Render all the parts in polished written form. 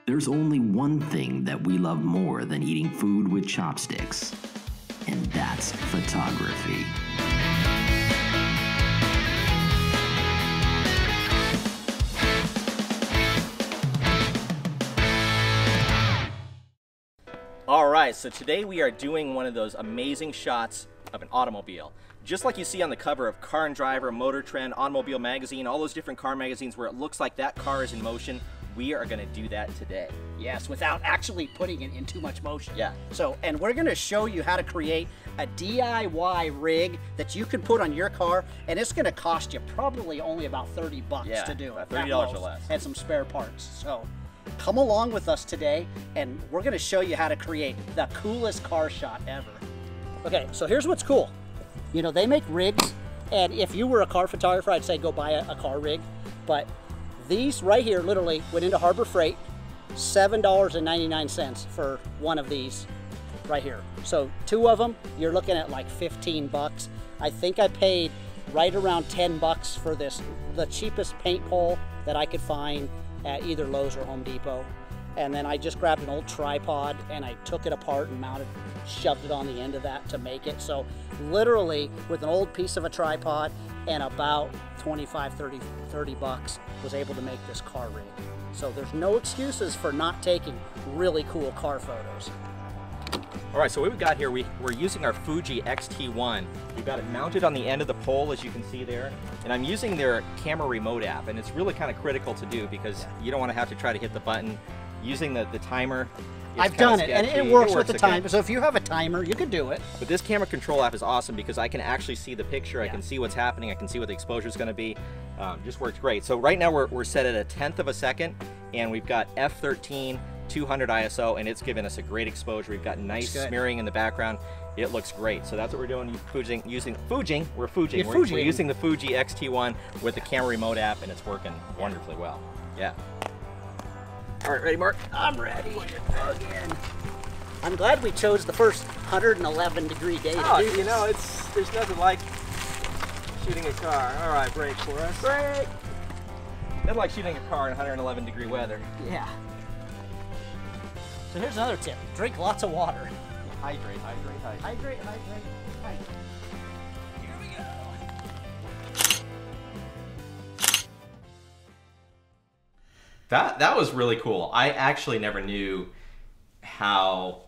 There's only one thing that we love more than eating food with chopsticks, and that's photography. All right, so today we are doing one of those amazing shots of an automobile. Just like you see on the cover of Car and Driver, Motor Trend, Automobile Magazine, all those different car magazines where it looks like that car is in motion, we are gonna do that today. Yes, without actually putting it in too much motion. Yeah. So, and we're gonna show you how to create a DIY rig that you can put on your car, and it's gonna cost you probably only about 30 bucks to do it. About $30 or less. And some spare parts. So, come along with us today, and we're gonna show you how to create the coolest car shot ever. Okay, so here's what's cool. You know, they make rigs, and if you were a car photographer, I'd say go buy a car rig, but these right here literally went into Harbor Freight, $7.99 for one of these right here. So two of them, you're looking at like 15 bucks. I think I paid right around 10 bucks for this, the cheapest paint pole that I could find at either Lowe's or Home Depot. And then I just grabbed an old tripod and I took it apart and mounted, shoved it on the end of that to make it. So literally with an old piece of a tripod and about 25, 30 bucks was able to make this car rig. So there's no excuses for not taking really cool car photos. All right, so what we've got here, we're using our Fuji X-T1. We've got it mounted on the end of the pole, as you can see there. And I'm using their camera remote app, and it's really kind of critical to do because you don't want to have to try to hit the button. Using the timer, I've done it, and it works with the timer. So if you have a timer, you could do it. But this camera control app is awesome because I can actually see the picture. I can see what's happening. I can see what the exposure is going to be. Just works great. So right now we're set at 1/10 of a second, and we've got f13, 200 ISO, and it's giving us a great exposure. We've got nice smearing in the background. It looks great. So that's what we're doing. We're using the Fuji X-T1 with the camera remote app, and it's working wonderfully well. Yeah. All right, ready, Mark? I'm ready. Again. I'm glad we chose the first 111-degree day to do this. You know, there's nothing like shooting a car. All right, brake for us. Brake. Nothing like shooting a car in 111-degree weather. Yeah. So here's another tip. Drink lots of water. Hydrate, hydrate, hydrate. Hydrate, hydrate, hydrate. Here we go. That was really cool. I actually never knew how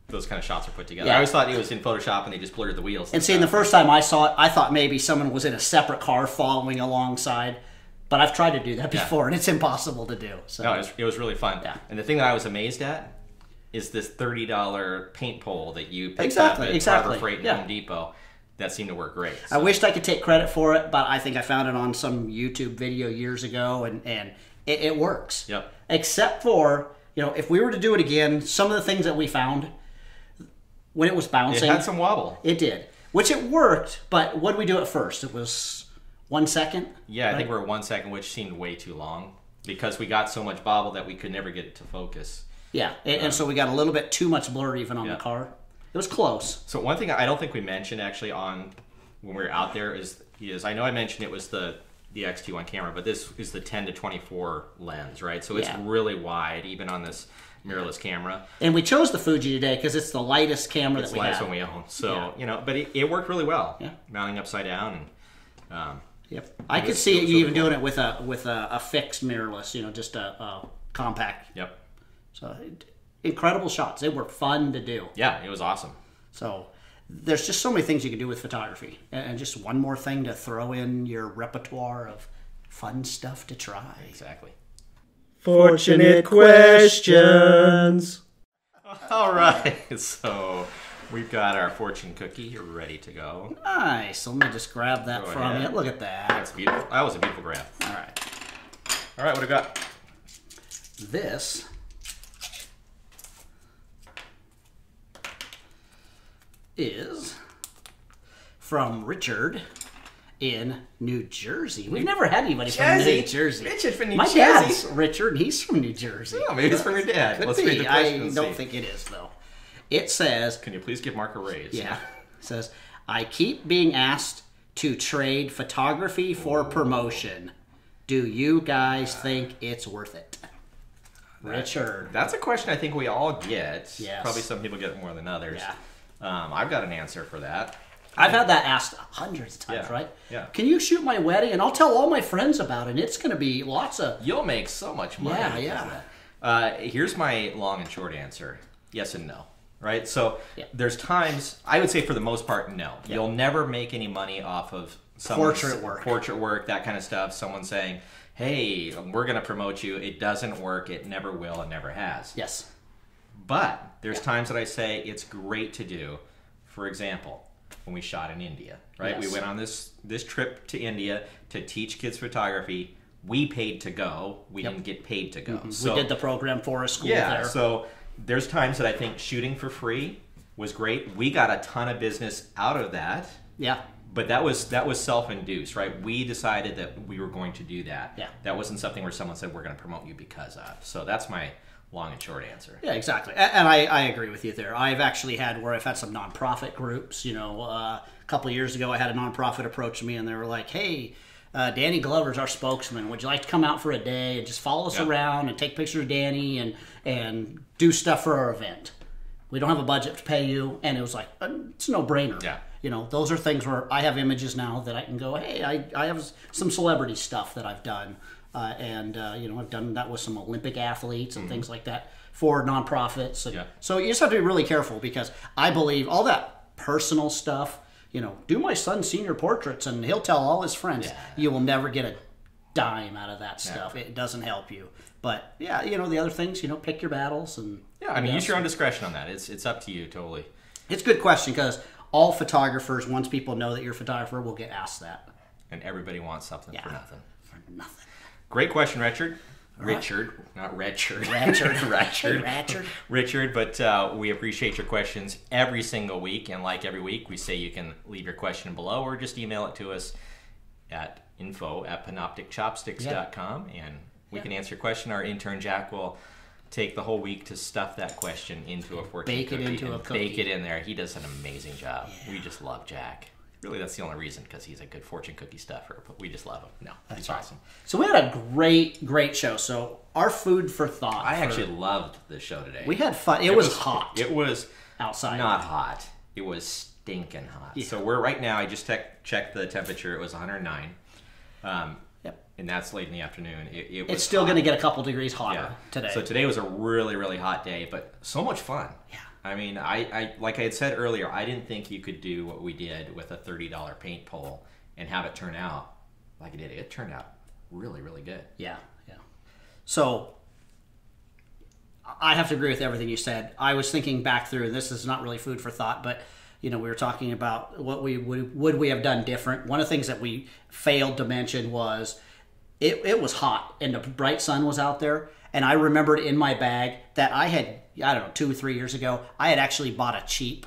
those kind of shots are put together. Yeah. I always thought it was in Photoshop and they just blurred the wheels. And seeing the first time I saw it, I thought maybe someone was in a separate car following alongside. But I've tried to do that before, and it's impossible to do. So. No, it was really fun. Yeah. And the thing that I was amazed at is this $30 paint pole that you picked up at Harbor Freight and Home Depot. That seemed to work great. So. I wished I could take credit for it, but I think I found it on some YouTube video years ago, and it works. Yep. Except for, you know, if we were to do it again, some of the things that we found when it was bouncing. It had some wobble. It did. Which it worked, but what did we do at first? It was 1 second? Yeah, right? I think we were 1 second, which seemed way too long because we got so much bobble that we could never get it to focus. Yeah, and so we got a little bit too much blur even on the car. It was close. So one thing I don't think we mentioned actually when we were out there is I know I mentioned it was the X-T1 camera, but this is the 10 to 24 lens, right? So it's really wide, even on this mirrorless camera. And we chose the Fuji today because it's the lightest camera that we have. It's the lightest one we own. So, you know, but it worked really well. Yeah. Mounting upside down. And, yep. I could see you even doing it with a fixed mirrorless, you know, just a compact. Yep. So incredible shots. They were fun to do. Yeah, it was awesome. So there's just so many things you can do with photography, and just one more thing to throw in your repertoire of fun stuff to try. Exactly. Fortunate questions. All right, so we've got our fortune cookie ready to go. Nice. So let me just grab that from you. Look at that. That's beautiful. That was a beautiful grab. All right. All right, what do we got? This is from Richard in New Jersey. We've never had anybody from New Jersey. Richard from New My Jersey. dad's Richard, and he's from New Jersey. Oh, maybe it's from your dad. Could Let's be. read the question. I don't think it is, though. It says... Can you please give Mark a raise? Yeah. It says, I keep being asked to trade photography for promotion. Do you guys think it's worth it? Richard. That's a question I think we all get. Yes. Probably some people get more than others. Yeah. I've got an answer for that. I've had that asked hundreds of times, Yeah. right? Yeah. Can you shoot my wedding? And I'll tell all my friends about it. And it's going to be lots of... You'll make so much money. Yeah, because yeah. of that. Here's my long and short answer. Yes and no. Right? So there's times, I would say for the most part, no. Yeah. You'll never make any money off of Portrait work, that kind of stuff. Someone saying, hey, we're going to promote you. It doesn't work. It never will. It never has. Yes. But there's times that I say it's great to do. For example, when we shot in India, right? Yes. We went on this trip to India to teach kids photography. We paid to go. We didn't get paid to go. So, we did the program for a school there. so there's times that I think shooting for free was great. We got a ton of business out of that. Yeah. But that was self-induced, right? We decided that we were going to do that. Yeah. That wasn't something where someone said, we're going to promote you because of. So that's my long and short answer. Yeah, exactly. And I agree with you there. I've actually had where I've had some nonprofit groups. You know, a couple of years ago, I had a nonprofit approach me, and they were like, hey, Danny Glover's our spokesman. Would you like to come out for a day and just follow us around and take pictures of Danny and do stuff for our event? We don't have a budget to pay you. And it was like, it's a no-brainer. Yeah. You know, those are things where I have images now that I can go, hey, I have some celebrity stuff that I've done. You know, I've done that with some Olympic athletes and things like that for nonprofits. And so you just have to be really careful because I believe all that personal stuff, you know, do my son's senior portraits and he'll tell all his friends. Yeah. You will never get a dime out of that stuff. It doesn't help you. But, yeah, you know, the other things, you know, pick your battles. And yeah, I mean, use your own discretion on that. It's up to you, totally. It's a good question because all photographers, once people know that you're a photographer, will get asked that. And everybody wants something for nothing. For nothing. Great question, Richard. Richard, not Richard. Richard, but we appreciate your questions every single week. And like every week, we say you can leave your question below or just email it to us at info@panopticchopsticks.com. And we can answer your question. Our intern, Jack, will take the whole week to stuff that question into a fortune cookie. Bake it into a cookie. Bake it in there. He does an amazing job. Yeah. We just love Jack. Really, that's the only reason, because he's a good fortune cookie stuffer, but we just love him. No, he's awesome. So we had a great show. So our food for thought. I actually loved the show today. We had fun. It was hot. It was outside. Not hot. It was stinking hot. Yeah. So we're right now, I just checked the temperature. It was 109. And that's late in the afternoon. It's still going to get a couple degrees hotter today. So today was a really, really hot day, but so much fun. Yeah. I mean, I like I had said earlier, I didn't think you could do what we did with a $30 paint pole and have it turn out like it did. It turned out really, really good. Yeah. So I have to agree with everything you said. I was thinking back through, and this is not really food for thought, but you know, we were talking about what we would we have done different. One of the things that we failed to mention was it was hot and the bright sun was out there. And I remembered in my bag that I had, I don't know, 2 or 3 years ago, I had actually bought a cheap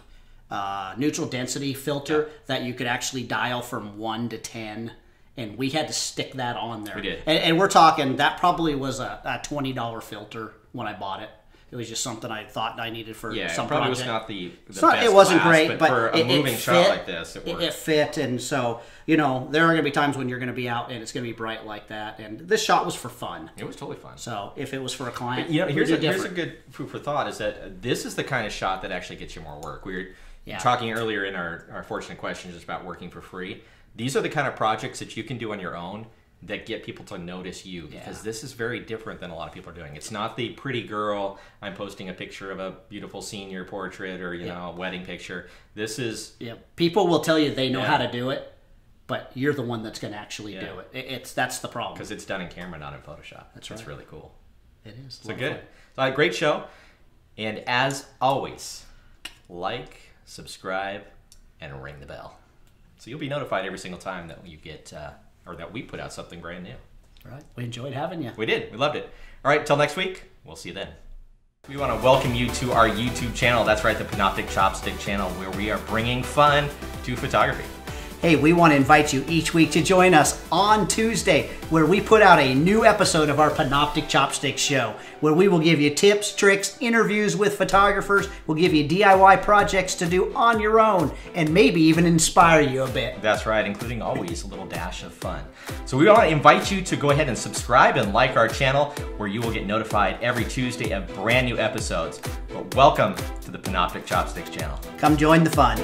neutral density filter that you could actually dial from 1 to 10. And we had to stick that on there. We did. And we're talking, that probably was a $20 filter when I bought it. It was just something I thought I needed for some probably project. was not the best. It wasn't class, great, but for a moving shot like this, it worked. It fit, and so you know there are going to be times when you're going to be out and it's going to be bright like that. And this shot was for fun. It was totally fun. So if it was for a client, but, you know, here's a good food for thought: is that this is the kind of shot that actually gets you more work. We were talking earlier in our fortunate questions just about working for free. These are the kind of projects that you can do on your own that get people to notice you, because this is very different than a lot of people are doing. It's not the pretty girl, I'm posting a picture of a beautiful senior portrait or, you know, a wedding picture. This is... Yeah, people will tell you they know how to do it, but you're the one that's going to actually do it. That's the problem. Because it's done in camera, not in Photoshop. That's right. It's really cool. It is. So good. So, great show. And as always, like, subscribe, and ring the bell. So you'll be notified every single time that you get... or that we put out something brand new. All right. We enjoyed having you. We did. We loved it. All right. Till next week. We'll see you then. We want to welcome you to our YouTube channel. That's right, the Panoptic Chopstick channel, where we are bringing fun to photography. Hey, we want to invite you each week to join us on Tuesday, where we put out a new episode of our Panoptic Chopsticks show, where we will give you tips, tricks, interviews with photographers, we'll give you DIY projects to do on your own, and maybe even inspire you a bit. That's right, including always a little dash of fun. So we want to invite you to go ahead and subscribe and like our channel, where you will get notified every Tuesday of brand new episodes. But welcome to the Panoptic Chopsticks channel. Come join the fun.